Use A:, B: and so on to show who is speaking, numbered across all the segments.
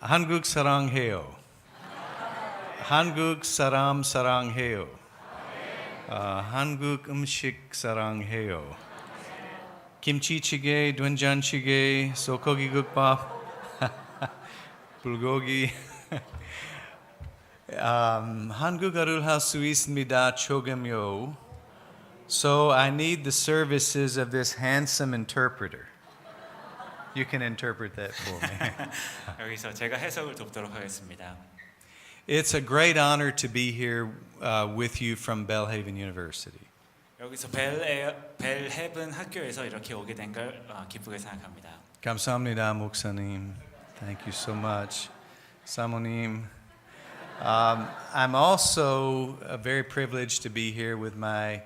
A: 한국 사랑해요. 한국 사람 사랑해요. 한국 음식 사랑해요. 김치찌개, 된장찌개, 소고기국밥, 불고기. 한국어를 할 수 있습니다. 조금요. So I need the services of this handsome interpreter. You can interpret that for me.
B: 여기서 제가 해석을 돕도록 하겠습니다.
A: It's a great honor to be here with you from Belhaven University.
B: 여기서 벨헤븐 학교에서 이렇게 오게 된 걸 기쁘게 생각합니다.
A: 감사합니다, 목사님. Thank you so much. 사모님. I'm also very privileged to be here with my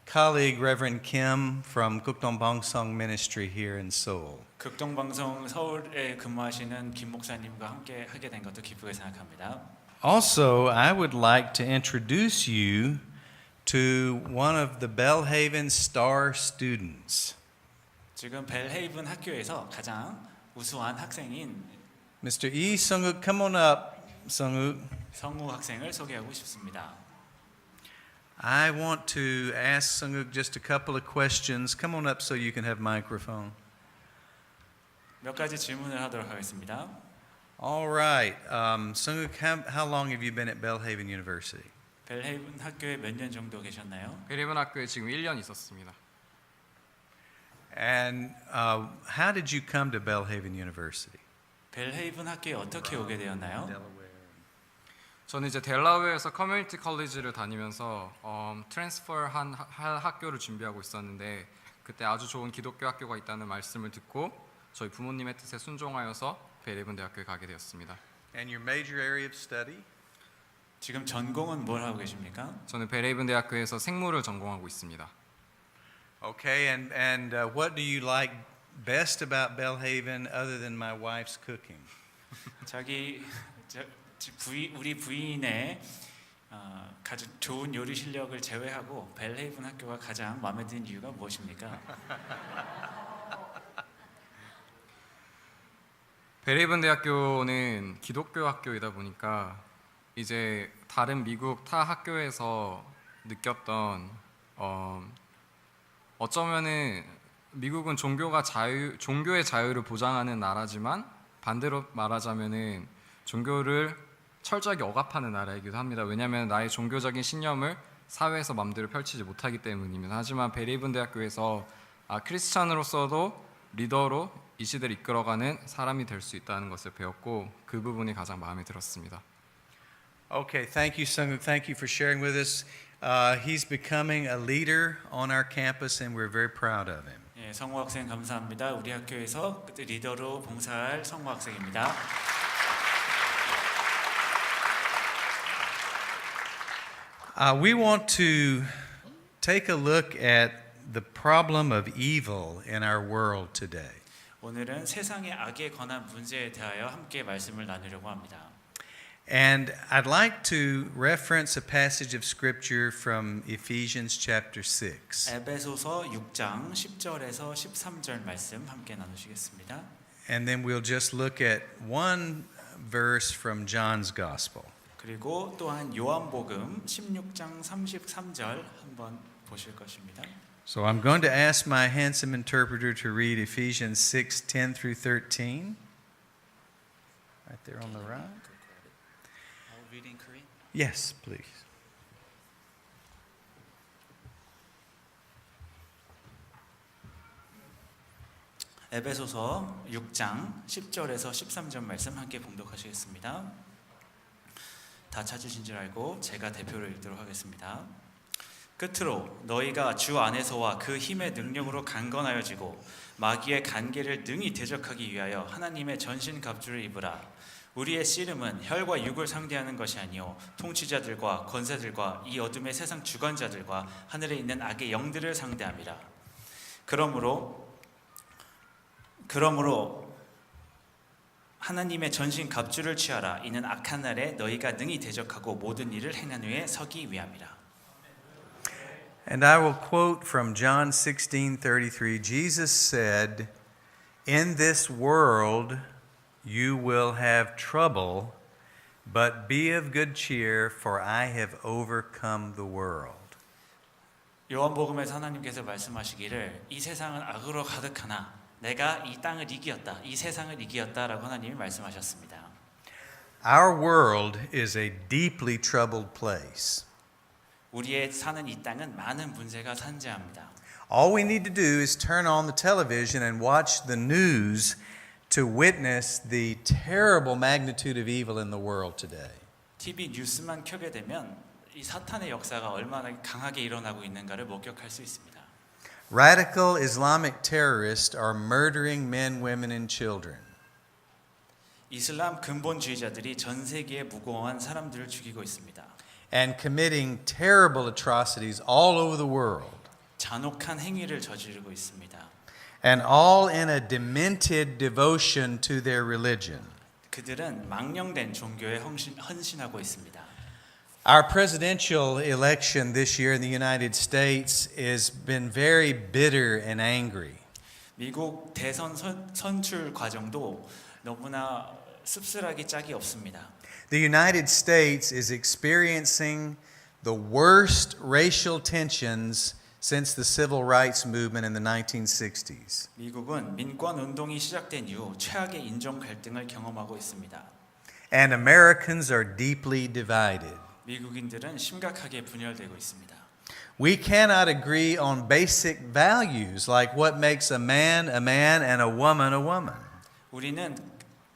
A: colleague Reverend Kim from 극동방송 Ministry here in Seoul.
B: 극동방송 서울에 근무하시는 김 목사님과 함께 하게 된 것도 기쁘게 생각합니다.
A: Also, I would like to introduce you to one of the Belhaven star students.
B: 지금 벨헤이븐 학교에서 가장 우수한 학생인
A: Mr. Lee Sung-uk, come on up, Sung-uk.
B: 성우 학생을 소개하고 싶습니다.
A: I want to ask Sung-uk just a couple of questions. Come on up so you can have microphone.
B: 몇 가지 질문을 하도록 하겠습니다.
A: All right. Sung-uk, how long have you been at Belhaven University?
B: 벨헤이븐 학교에 몇 년 정도 계셨나요?
C: 벨헤이븐 학교에 지금 1년 있었습니다.
A: And how did you come to Belhaven University?
B: 벨헤이븐 학교에 어떻게 오게 되었나요?
C: 저는 이제 델라웨어에서 커뮤니티 컬리지를 다니면서 트랜스퍼한 학교를 준비하고 있었는데 그때 아주 좋은 기독교 학교가 있다는 말씀을 듣고 저희 부모님의 뜻에 순종하여서 벨헤이븐 대학교에 가게 되었습니다.
A: And your major area of study?
B: 지금 전공은 뭘 하고 계십니까?
C: 저는 벨헤이븐 대학교에서 생물을 전공하고 있습니다.
A: Okay, and what do you like best about Belhaven other than my wife's cooking?
B: 우리 부인의 가장 좋은 요리 실력을 제외하고 벨헤이븐 학교가 가장 마음에 드는 이유가 무엇입니까?
C: 벨헤이븐 대학교는 기독교 학교이다 보니까 이제 다른 미국 타 학교에서 느꼈던 어쩌면은 미국은 종교의 자유를 보장하는 나라지만 반대로 말하자면은 종교를 철저하게 억압하는 나라이기도 합니다. 왜냐하면 나의 종교적인 신념을 사회에서 마음대로 펼치지 못하기 때문입니다. 하지만 벨헤이븐 대학교에서 크리스찬으로서도 리더로 이 시대를 이끌어가는 사람이 될 수 있다는 것을 배웠고 그 부분이 가장 마음에 들었습니다.
A: Okay, thank you, Sung-uk. Thank you for sharing with us. He's becoming a leader on our campus, and we're very proud of him.
B: 예, 성우 학생 감사합니다. 우리 학교에서 리더로 봉사할 성우 학생입니다.
A: We want to take a look at the problem of evil in our world today.
B: 오늘은 세상의 악에 관한 문제에 대하여 함께 말씀을 나누려고 합니다.
A: And I'd like to reference a passage of scripture from Ephesians chapter 6.
B: 에베소서 6장 10절에서 13절 말씀 함께 나누시겠습니다.
A: And then we'll just look at one verse from John's Gospel.
B: 그리고 또한 요한복음 16장 33절 한번 보실 것입니다.
A: So I'm going to ask my handsome interpreter to read Ephesians 6:10 through 13. Right there on the right.
B: I'll read in Korean.
A: Yes, please.
B: 에베소서 6장 10절에서 13절 말씀 함께 봉독하시겠습니다. 다 찾으신 줄 알고 제가 대표로 읽도록 하겠습니다. 끝으로 너희가 주 안에서와 그 힘의 능력으로 강건하여지고 마귀의 간계를 능히 대적하기 위하여 하나님의 전신갑주를 입으라. 우리의 씨름은 혈과 육을 상대하는 것이 아니요 통치자들과 권세들과 이 어둠의 세상 주관자들과 하늘에 있는 악의 영들을 상대함이라. 그러므로 하나님의 전신 갑주를 취하라. 이는 악한 날에 너희가 능히 대적하고 모든 일을 행한 후에 서기 위함이라.
A: And I will quote from John 16:33. Jesus said, "In this world you will have trouble, but be of good cheer, for I have overcome the world.
B: 요한복음에서 하나님께서 말씀하시기를 이 세상은 악으로 가득하나 내가 이 땅을 이기었다. 이 세상을 이기었다라고 하나님이 말씀하셨습니다.
A: Our world is a deeply troubled place.
B: 우리의 사는 이 땅은 많은 문제가 산재합니다.
A: All we need to do is turn on the television and watch the news to witness the terrible magnitude of evil in the world today.
B: TV 뉴스만 켜게 되면 이 사탄의 역사가 얼마나 강하게 일어나고 있는가를 목격할 수 있습니다.
A: Radical Islamic terrorists are murdering men, women, and children.
B: 이슬람 근본주의자들이 전 세계의 무고한 사람들을 죽이고 있습니다.
A: And committing terrible atrocities all over the world.
B: 잔혹한 행위를 저지르고 있습니다.
A: And all in a demented devotion to their religion.
B: 그들은 망령된 종교에 헌신하고 있습니다.
A: Our presidential election this year in the United States has been very bitter and angry.
B: 미국 대선 선출 과정도 너무나 씁쓸하기 짝이 없습니다.
A: The United States is experiencing the worst racial tensions since the civil rights movement in the 1960s.
B: 미국은 민권 운동이 시작된 이후 최악의 인종 갈등을 경험하고 있습니다.
A: And Americans are deeply divided.
B: 미국인들은 심각하게 분열되고 있습니다.
A: We cannot agree on basic values like what makes a man and a woman.
B: 우리는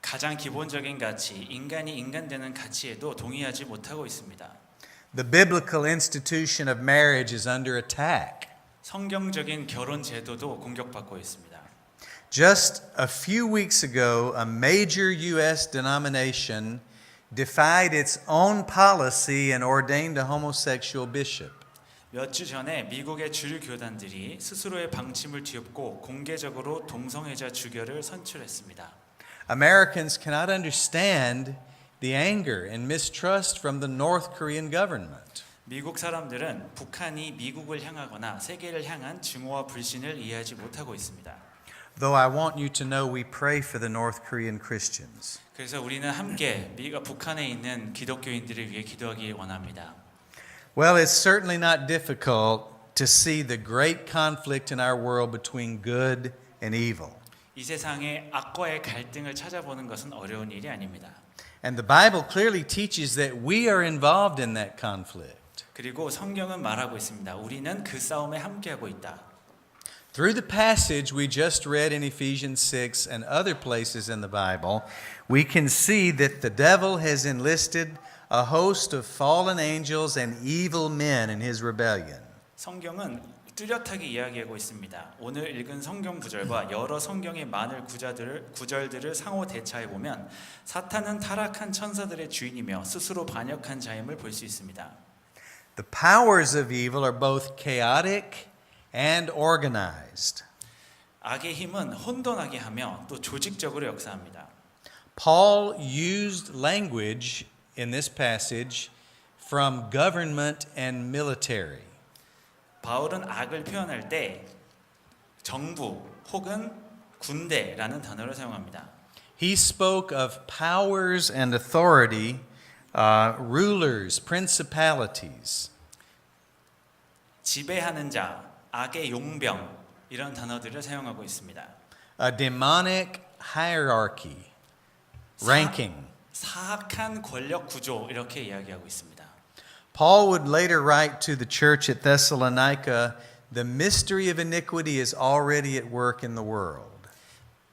B: 가장 기본적인 가치, 인간이 인간되는 가치에도 동의하지 못하고 있습니다.
A: The biblical institution of marriage is under attack.
B: 성경적인 결혼 제도도 공격받고 있습니다.
A: Just a few weeks ago, a major U.S. denomination defied its own policy and ordained a homosexual bishop.
B: 몇 주 전에 미국의 주류 교단들이 스스로의 방침을 뒤엎고 공개적으로 동성애자 주교를 선출했습니다.
A: Americans cannot understand the anger and mistrust from the North Korean government.
B: 미국 사람들은 북한이 미국을 향하거나 세계를 향한 증오와 불신을 이해하지 못하고 있습니다.
A: Though I want you to know we pray for the North Korean Christians.
B: 그래서 우리는 함께 북한에 있는 기독교인들을 위해 기도하기 원합니다.
A: Well, it's certainly not difficult to see the great conflict in our world between good and evil.
B: 이 세상의 악과의 갈등을 찾아보는 것은 어려운 일이 아닙니다.
A: And the Bible clearly teaches that we are involved in that conflict.
B: 그리고 성경은 말하고 있습니다. 우리는 그 싸움에 함께하고 있다.
A: Through the passage we just read in Ephesians 6 and other places in the Bible, we can see that the devil has enlisted a host of fallen angels and evil men in his rebellion.
B: 성경은 뚜렷하게 이야기하고 있습니다. 오늘 읽은 성경 구절과 여러 성경의 많은 구절들을 상호 대차해 보면 사탄은 타락한 천사들의 주인이며 스스로 반역한 자임을 볼 수 있습니다.
A: The powers of evil are both chaotic and organized.
B: 악의 힘은 혼돈하게 하며 또 조직적으로 역사합니다.
A: Paul used language in this passage from government and military.
B: 바울은 악을 표현할 때 정부 혹은 군대라는 단어를 사용합니다.
A: He spoke of powers and authority, rulers, principalities.
B: 지배하는 자, 악의 용병 이런 단어들을 사용하고 있습니다.
A: A demonic hierarchy, ranking.
B: 사악한 권력 구조 이렇게 이야기하고 있습니다.
A: Paul would later write to the church at Thessalonica, the mystery of iniquity is already at work in the world.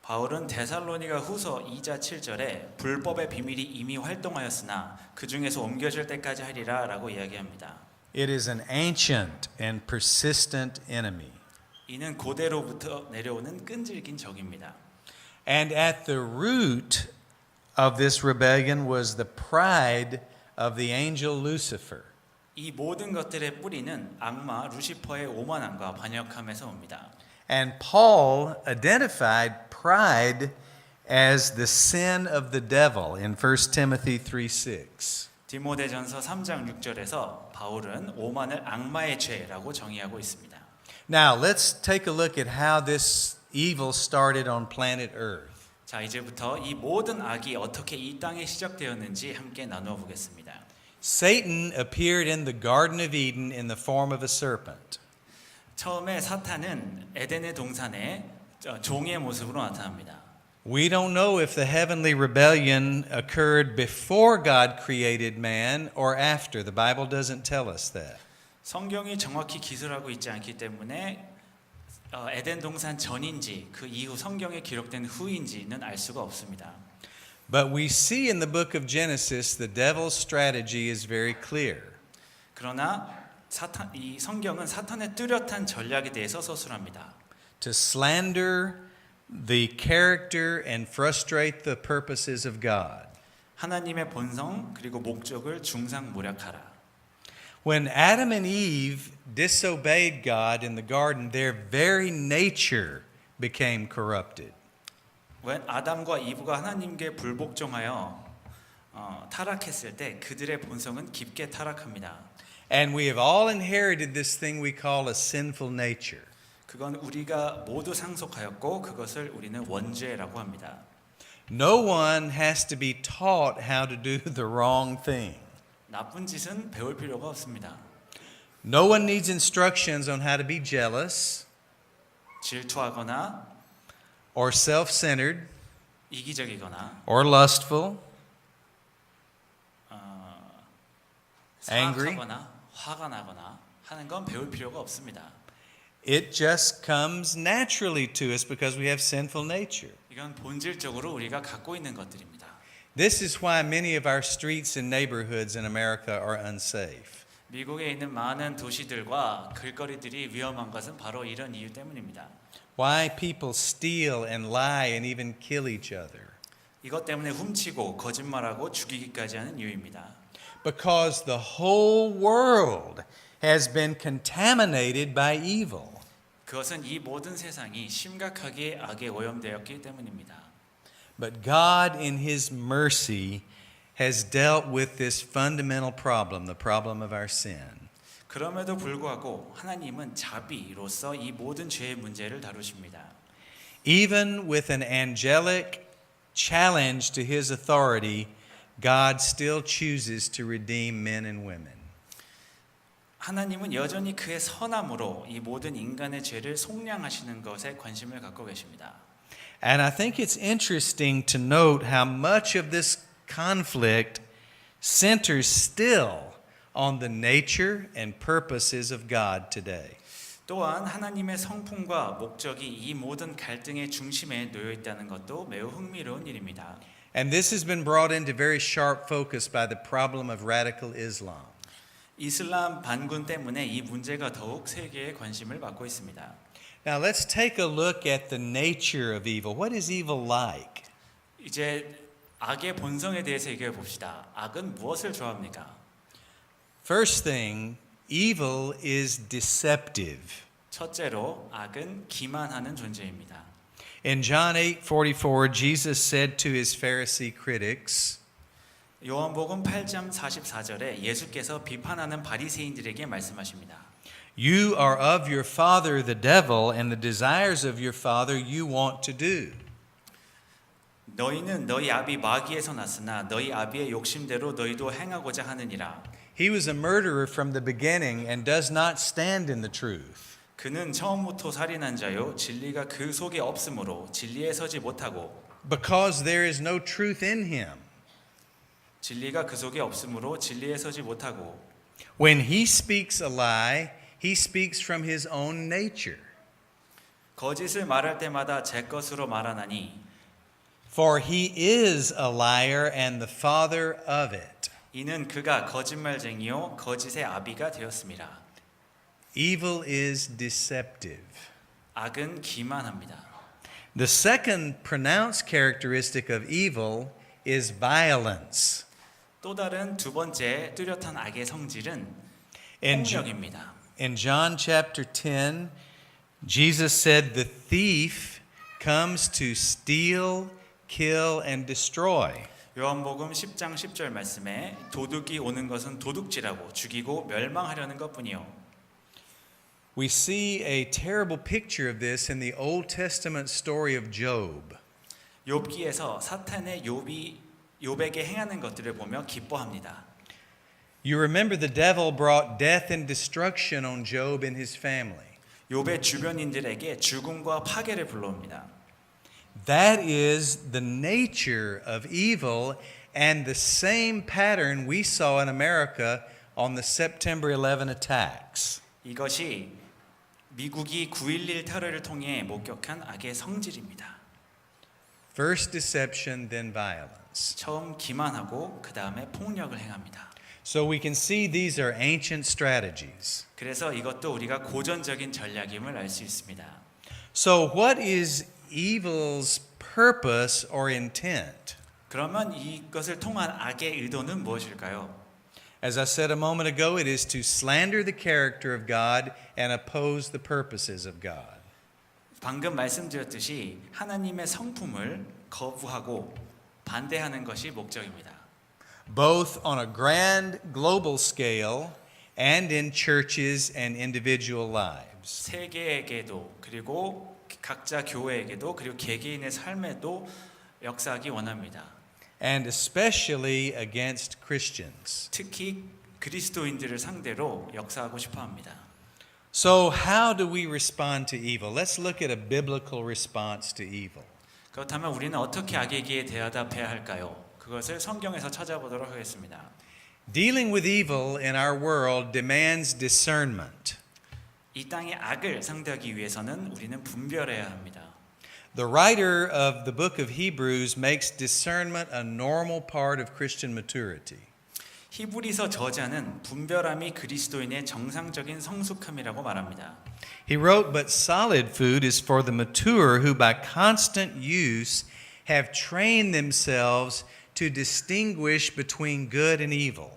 B: 바울은 데살로니가 후서 2장 7절에 불법의 비밀이 이미 활동하였으나 그 중에서 옮겨질 때까지 하리라 라고 이야기합니다.
A: It is an ancient and persistent enemy.
B: 이는 고대로부터 내려오는 끈질긴 적입니다.
A: And at the root of this rebellion was the pride of the angel Lucifer.
B: 이 모든 것들의 뿌리는 악마 루시퍼의 오만함과 반역함에서 옵니다.
A: And Paul identified pride as the sin of the devil in 1 Timothy 3:6.
B: 디모데전서 3장 6절에서 바울은 오만을 악마의 죄라고 정의하고 있습니다.
A: Now let's take a look at how this evil started on planet Earth.
B: 자, 이제부터 이 모든 악이 어떻게 이 땅에 시작되었는지 함께 나누어 보겠습니다.
A: Satan appeared in the Garden of Eden in the form of a serpent.
B: 처음에 사탄은 에덴의 동산에 종의 모습으로 나타납니다.
A: We don't know if the heavenly rebellion occurred before God created man or after. The Bible doesn't tell us that.
B: 성경이 정확히 기술하고 있지 않기 때문에 에덴 동산 전인지 그 이후 성경에 기록된 후인지는 알 수가 없습니다.
A: But we see in the book of Genesis the devil's strategy is very clear.
B: 그러나 이 성경은 사탄의 뚜렷한 전략에 대해서 서술합니다.
A: To slander the character and frustrate the purposes of God.
B: 하나님의 본성 그리고 목적을 중상모략하라.
A: When Adam and Eve disobeyed God in the garden, their very nature became corrupted.
B: when 아담과 이브가 하나님께 불복종하여 타락했을 때 그들의 본성은 깊게 타락합니다.
A: And we have all inherited this thing we call a sinful nature.
B: 그건 우리가 모두 상속하였고 그것을 우리는 원죄라고 합니다.
A: No one has to be taught how to do the wrong thing.
B: 나쁜 짓은 배울 필요가 없습니다.
A: No one needs instructions on how to be jealous
B: 질투하거나
A: or self-centered
B: 이기적이거나
A: or lustful, angry.
B: 사악하거나 화가 나거나 하는 건 배울 필요가 없습니다.
A: It just comes naturally to us because we have sinful nature.
B: 이건 본질적으로 우리가 갖고 있는 것들입니다.
A: This is why many of our streets and neighborhoods in America are unsafe.
B: 미국에 있는 많은 도시들과 길거리들이 위험한 것은 바로 이런 이유 때문입니다.
A: Why people steal and lie and even kill each other.
B: 이것 때문에 훔치고 거짓말하고 죽이기까지 하는 이유입니다.
A: Because the whole world has been contaminated by evil.
B: 그것은 이 모든 세상이 심각하게 악에 오염되었기 때문입니다.
A: But God in His mercy has dealt with this fundamental problem, the problem of our sin.
B: 그럼에도 불구하고 하나님은 자비로서 이 모든 죄의 문제를 다루십니다.
A: Even with an angelic challenge to His authority, God still chooses to redeem men and women.
B: 하나님은 여전히 그의 선함으로 이 모든 인간의 죄를 속량하시는 것에 관심을 갖고 계십니다.
A: And I think it's interesting to note how much of this conflict centers still on the nature and purposes of God today.
B: 또한 하나님의 성품과 목적이 이 모든 갈등의 중심에 놓여 있다는 것도 매우 흥미로운 일입니다.
A: And this has been brought into very sharp focus by the problem of radical Islam.
B: 이슬람 반군 때문에 이 문제가 더욱 세계의 관심을 받고 있습니다.
A: Now let's take a look at the nature of evil. What is evil like?
B: 이제 악의 본성에 대해서 얘기해 봅시다. 악은 무엇을 좋아합니까?
A: First thing, evil is deceptive.
B: 첫째로 악은 기만하는 존재입니다.
A: In John 8:44, Jesus said to his Pharisee critics,
B: 요한복음 8장 44절에 예수께서 비판하는 바리새인들에게 말씀하십니다.
A: You are of your father the devil, and the desires of your father you want to do.
B: 너희는 너희 아비 마귀에서 났으나 너희 아비의 욕심대로 너희도 행하고자 하느니라.
A: He was a murderer from the beginning and does not stand in the truth.
B: 그는 처음부터 살인한 자요 진리가 그 속에 없으므로 진리에 서지 못하고
A: Because there is no truth in him.
B: 진리가 그 속에 없으므로 진리에 서지 못하고
A: When he speaks a lie, he speaks from his own nature.
B: 거짓을 말할 때마다 제 것으로 말하나니
A: For he is a liar and the father of it.
B: 이는 그가 거짓말쟁이요 거짓의 아비가 되었습니다.
A: Evil is deceptive.
B: 악은 기만합니다.
A: The second pronounced characteristic of evil is violence.
B: 또 다른 두 번째 뚜렷한 악의 성질은
A: In
B: 폭력입니다.
A: John chapter 10, Jesus said the thief comes to steal, kill, and destroy.
B: 요한복음 10장 10절 말씀에 도둑이 오는 것은 도둑질하고 죽이고 멸망하려는 것뿐이요.
A: We see a terrible picture of this in the Old Testament story of Job.
B: 욥기에서 사탄의 욥에게 행하는 것들을 보며 기뻐합니다.
A: You remember the devil brought death and destruction on Job and his family.
B: 욥의 주변인들에게 죽음과 파괴를 불러옵니다.
A: That is the nature of evil and the same pattern we saw in America on the September 11 attacks.
B: 이것이 미국이 9.11 테러를 통해 목격한 악의 성질입니다.
A: First deception, then violence.
B: 처음 기만하고 그 다음에 폭력을 행합니다.
A: So we can see these are ancient strategies.
B: 그래서 이것도 우리가 고전적인 전략임을 알 수 있습니다.
A: So what is evil's purpose or intent?
B: 그러면 이것을 통한 악의 의도는 무엇일까요?
A: As I said a moment ago, it is to slander the character of God and oppose the purposes of God.
B: 방금 말씀드렸듯이 하나님의 성품을 거부하고 반대하는 것이 목적입니다.
A: Both on a grand global scale and in churches and individual lives.
B: 세계에게도 그리고 각자 교회에게도 그리고 개개인의 삶에도 역사하기 원합니다.
A: And especially against Christians.
B: 특히 그리스도인들을 상대로 역사하고 싶어 합니다.
A: So how do we respond to evil? Let's look at a biblical response to evil.
B: 그렇다면 우리는 어떻게 악에게 대답해야 할까요? 그것을 성경에서 찾아보도록 하겠습니다.
A: Dealing with evil in our world demands discernment.
B: 이 땅의 악을 상대하기 위해서는 우리는 분별해야 합니다.
A: The writer of the book of Hebrews makes discernment a normal part of Christian maturity.
B: 히브리서 저자는 분별함이 그리스도인의 정상적인 성숙함이라고 말합니다.
A: He wrote, "But solid food is for the mature who by constant use have trained themselves to distinguish between good and evil."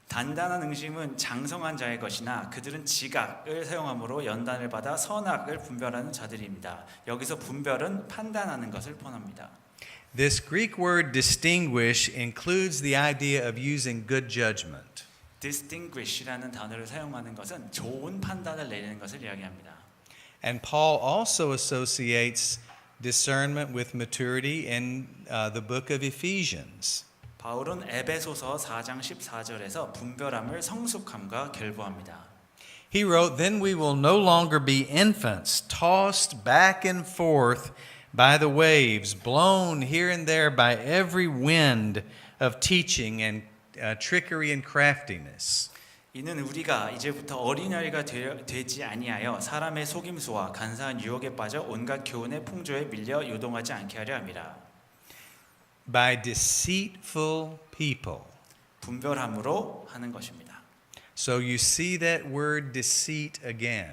B: 단단한 음식은 장성한 자의 것이나 그들은 지각을 사용함으로 연단을 받아 선악을 분별하는 자들입니다. 여기서 분별은 판단하는 것을 포함합니다.
A: This Greek word distinguish includes the idea of using good judgment.
B: distinguish라는 단어를 사용하는 것은 좋은 판단을 내리는 것을 이야기합니다.
A: And Paul also associates discernment with maturity in the book of Ephesians.
B: 바울은 에베소서 4장 14절에서 분별함을 성숙함과 결부합니다.
A: He wrote, "Then we will no longer be infants, tossed back and forth by the waves, blown here and there by every wind of teaching and trickery and craftiness."
B: 이는 우리가 이제부터 어린아이가 되지 아니하여 사람의 속임수와 간사한 유혹에 빠져 온갖 교훈의 풍조에 밀려 요동하지 않게 하려 함이라.
A: By deceitful people.
B: 분별함으로 하는 것입니다.
A: So you see that word deceit again.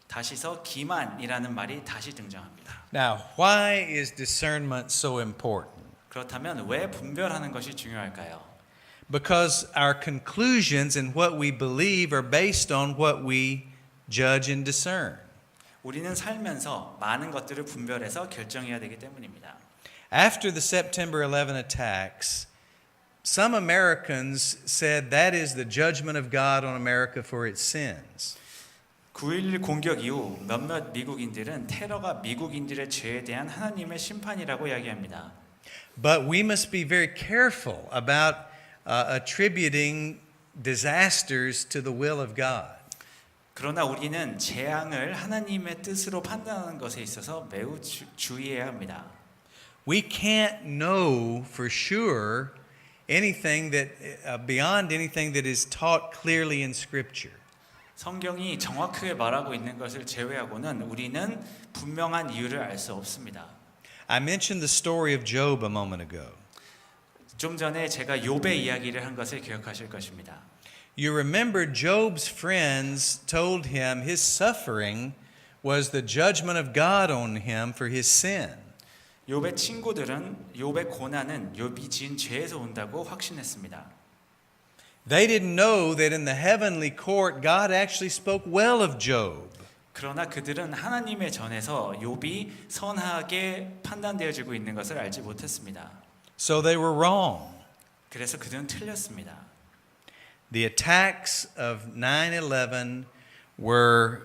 B: 다시서 기만이라는 말이 다시 등장합니다.
A: Now, why is discernment so important?
B: 그렇다면 왜 분별하는 것이 중요할까요?
A: Because our conclusions and what we believe are based on what we judge and discern.
B: 우리는 살면서 많은 것들을 분별해서 결정해야 되기 때문입니다.
A: After the September 11 attacks, some Americans said that is the judgment of God on America for its sins.
B: 9.11 공격 이후 몇몇 미국인들은 테러가 미국인들의 죄에 대한 하나님의 심판이라고 이야기합니다.
A: But we must be very careful about attributing disasters to the will of God.
B: 그러나 우리는 재앙을 하나님의 뜻으로 판단하는 것에 있어서 매우 주의해야 합니다.
A: We can't know for sure anything that beyond anything that is taught clearly in Scripture.
B: 성경이 정확하게 말하고 있는 것을 제외하고는 우리는 분명한 이유를 알 수 없습니다.
A: I mentioned the story of Job a moment ago.
B: 좀 전에 제가 욥의 이야기를 한 것을 기억하실 것입니다.
A: You remember Job's friends told him his suffering was the judgment of God on him for his sin.
B: 욥의 친구들은 욥의 고난은 욥이 지은 죄에서 온다고 확신했습니다.
A: They didn't know that in the heavenly court God actually spoke well of Job.
B: 그러나 그들은 하나님의 전에서 욥이 선하게 판단되어지고 있는 것을 알지 못했습니다.
A: So they were wrong.
B: 그래서 그들은 틀렸습니다.
A: The attacks of 9/11 were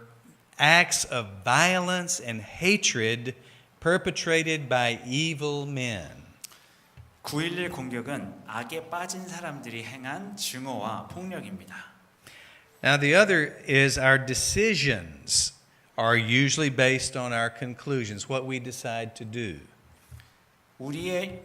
A: acts of violence and hatred perpetrated by evil men.
B: 9.11 공격은 악에 빠진 사람들이 행한 증오와 폭력입니다.
A: Now, the other is our decisions are usually based on our conclusions, what we decide to do.
B: 우리의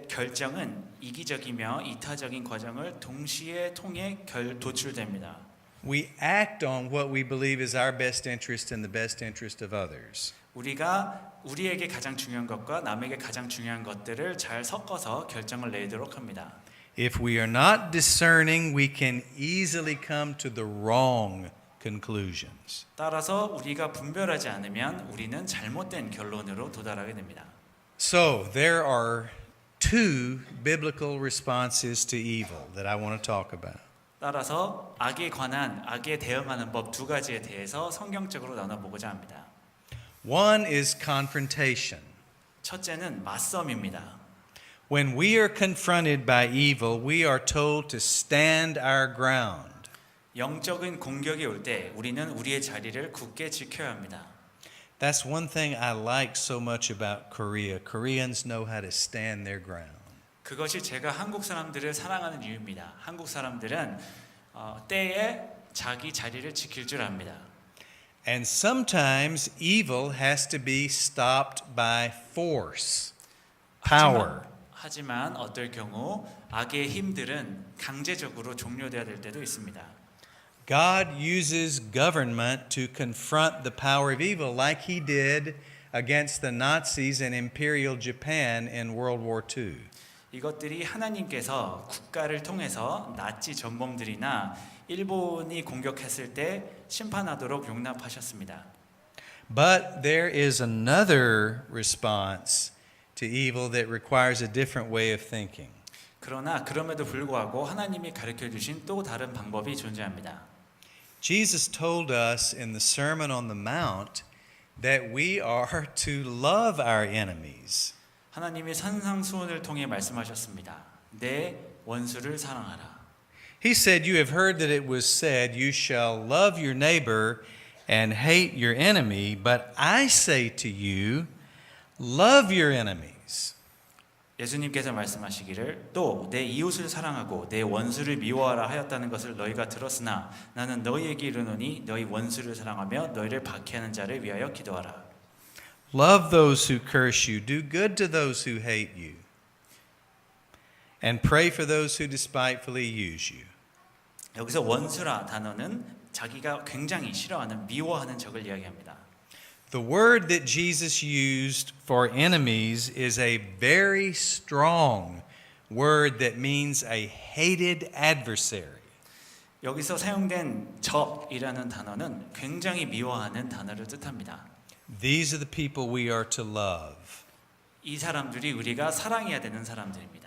B: 결정은 이기적이며 이타적인 과정을 동시에 통해 도출됩니다.
A: We act on what we believe is our best interest and the best interest of others.
B: 우리가 우리에게 가장 중요한 것과 남에게 가장 중요한 것들을 잘 섞어서 결정을 내도록 합니다.
A: If we are not discerning, we can easily come to the wrong conclusions.
B: 따라서 우리가 분별하지 않으면 우리는 잘못된 결론으로 도달하게 됩니다.
A: So, there are two biblical responses to evil that I want to talk about.
B: 따라서 악에 대응하는 법 두 가지에 대해서 성경적으로 나눠보고자 합니다.
A: One is confrontation.
B: 첫째는 맞섬입니다.
A: When we are confronted by evil, we are told to stand our ground.
B: 영적인 공격이 올 때 우리는 우리의 자리를 굳게 지켜야 합니다.
A: That's one thing I like so much about Korea. Koreans know how to stand their ground.
B: 그것이 제가 한국 사람들을 사랑하는 이유입니다. 한국 사람들은 때에 자기 자리를 지킬 줄 압니다.
A: And sometimes evil has to be stopped by force, power.
B: 하지만 어떨 경우 악의 힘들은 강제적으로 종료돼야 될 때도 있습니다.
A: God uses government to confront the power of evil like he did against the Nazis and Imperial Japan in World War II.
B: 이것들이 하나님께서 국가를 통해서 나치 전범들이나 일본이 공격했을 때 심판하도록 용납하셨습니다.
A: But there is another response to evil that requires a different way of thinking.
B: 그러나 그럼에도 불구하고 하나님이 가르쳐 주신 또 다른 방법이 존재합니다.
A: Jesus told us in the Sermon on the Mount that we are to love our enemies.
B: 하나님이 산상수훈을 통해 말씀하셨습니다. 내 원수를 사랑하라.
A: He said, "You have heard that it was said, you shall love your neighbor and hate your enemy, but I say to you, love your enemies."
B: 예수님께서 말씀하시기를 또 내 이웃을 사랑하고 내 원수를 미워하라 하였다는 것을 너희가 들었으나 나는 너희에게 이르노니 너희 원수를 사랑하며 너희를 박해하는 자를 위하여 기도하라.
A: Love those who curse you, do good to those who hate you, and pray for those who despitefully use you.
B: 여기서 원수라 단어는 자기가 굉장히 싫어하는 미워하는 적을 이야기합니다.
A: The word that Jesus used for enemies is a very strong word that means a hated adversary.
B: 여기서 사용된 적이라는 단어는 굉장히 미워하는 단어를 뜻합니다.
A: These are the people we are to love.
B: 이 사람들이 우리가 사랑해야 되는 사람들입니다.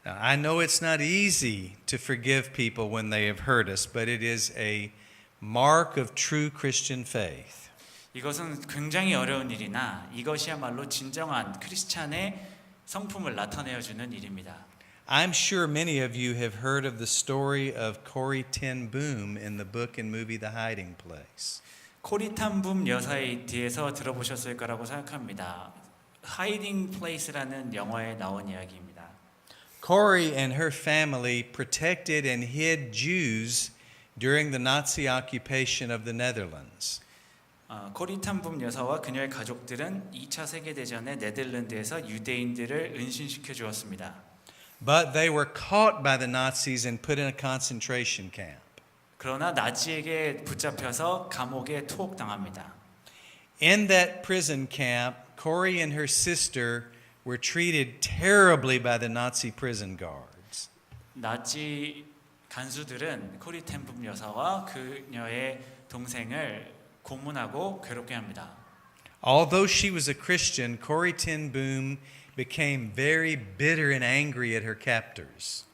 A: Now, I know it's not easy to forgive people when they have hurt us, but it is a mark of true Christian faith.
B: 이것은 굉장히 어려운 일이나 이것이야말로 진정한 크리스찬의 성품을 나타내어 주는 일입니다.
A: I'm sure many of you have heard of the story of Corrie ten Boom in the book and movie The Hiding Place.
B: 코리탄붐 여사에 대해서 들어보셨을 거라고 생각합니다. Hiding Place라는 영화에 나온 이야기입니다.
A: Corrie and her family protected and hid Jews during the Nazi occupation of the Netherlands.
B: 코리탄붐 여사와 그녀의 가족들은 2차 세계대전에 네덜란드에서 유대인들을 은신시켜 주었습니다.
A: But they were caught by the Nazis and put in a concentration camp.
B: 그러나 나치에게 붙잡혀서 감옥에 투옥당합니다.
A: In that prison camp, Corrie and her sister were treated terribly by the Nazi prison guards.
B: 나치 간수들은 코리탄붐 여사와 그녀의 동생을 고문하고 괴롭게 합니다.
A: Although she was a Christian, Corrie ten Boom became very bitter and angry at her captors.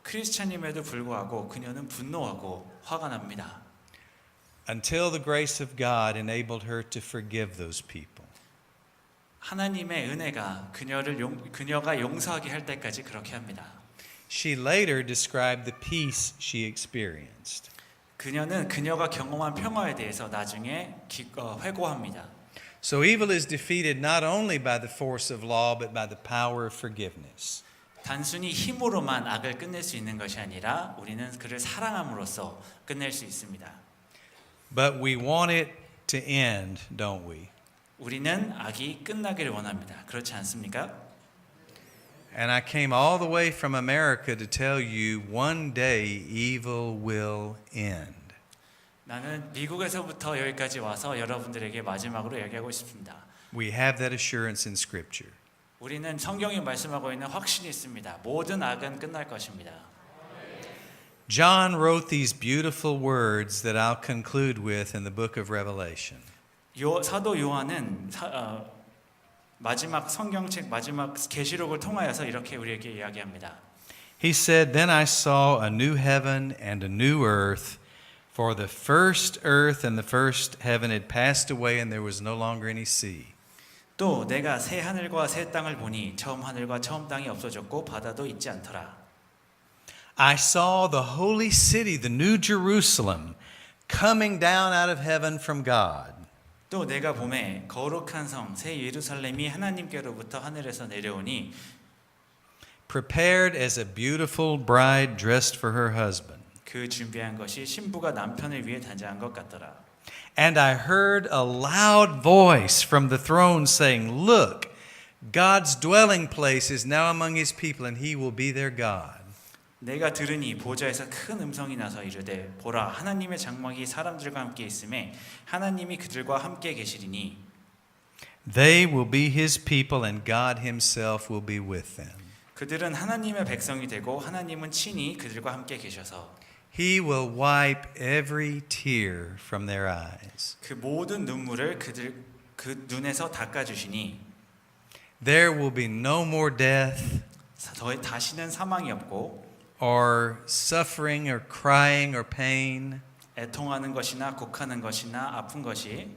B: 크리스찬임에도 불구하고 그녀는 분노하고 화가 납니다.
A: Until the grace of God enabled her to forgive those people.
B: 하나님의 은혜가 그녀가 용서하게 할 때까지 그렇게 합니다.
A: She later described the peace she experienced.
B: 그녀가 경험한 평화에 대해서 나중에 회고합니다.
A: So evil is defeated not only by the force of law, but by the power of forgiveness.
B: 단순히 힘으로만 악을 끝낼 수 있는 것이 아니라 우리는 그를 사랑함으로써 끝낼 수 있습니다.
A: But we want it to end, don't we?
B: 우리는 악이 끝나기를 원합니다. 그렇지 않습니까?
A: And I came all the way from America to tell you one day evil will end.
B: 나는 미국에서부터 여기까지 와서 여러분들에게 마지막으로 얘기하고 싶습니다.
A: We have that assurance in Scripture.
B: 우리는 성경이 말씀하고 있는 확신이 있습니다. 모든 악은 끝날 것입니다.
A: John wrote these beautiful words that I'll conclude with in the book of Revelation.
B: 사도 요한은 마지막 성경책 마지막 계시록을 통하여서 이렇게 우리에게 이야기합니다.
A: He said, Then I saw a new heaven and a new earth, for the first earth and the first heaven had passed away and there was no longer any sea.
B: 또 내가 새 하늘과 새 땅을 보니 처음 하늘과 처음 땅이 없어졌고 바다도 있지 않더라.
A: I saw the holy city, the new Jerusalem, coming down out of heaven from God.
B: 또 내가 봄에 거룩한 성 새 예루살렘이 하나님께로부터 하늘에서 내려오니
A: prepared as a beautiful bride dressed for her husband.
B: 그 준비한 것이 신부가 남편을 위해 단장한 것 같더라.
A: And I heard a loud voice from the throne saying, Look, God's dwelling place is now among his people and he will be their God.
B: 내가 들으니 보좌에서 큰 음성이 나서 이르되 보라 하나님의 장막이 사람들과 함께 있음에 하나님이 그들과 함께 계시리니
A: They will be his people and God himself will be with them.
B: 그들은 하나님의 백성이 되고 하나님은 친히 그들과 함께 계셔서
A: He will wipe every tear from their eyes.
B: 그 모든 눈물을 그 눈에서 닦아 주시니
A: There will be no more death
B: 더 다시는 사망이 없고
A: or suffering or crying or pain.
B: 애통하는 것이나 곡하는 것이나 아픈 것이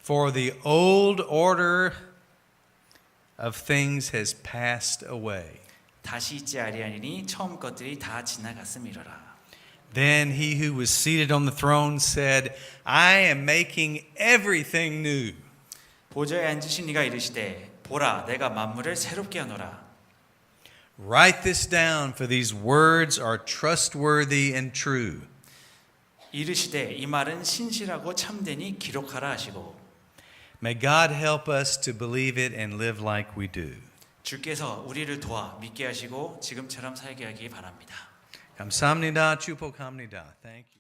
A: For the old order of things has passed away.
B: 다시 있지 아니하니 처음 것들이 다 지나갔음이로라.
A: Then he who was seated on the throne said, I am making everything new.
B: 보좌에 앉으신 이가 이르시되 보라 내가 만물을 새롭게 하노라.
A: Write this down, for these words are trustworthy and true.
B: 이르시되 이 말은 신실하고 참되니 기록하라 하시고
A: May God help us to believe it and live like we do.
B: 주께서 우리를 도와 믿게 하시고 지금처럼 살게 하기 바랍니다.
A: 감사합니다. 축복합니다. Thank you.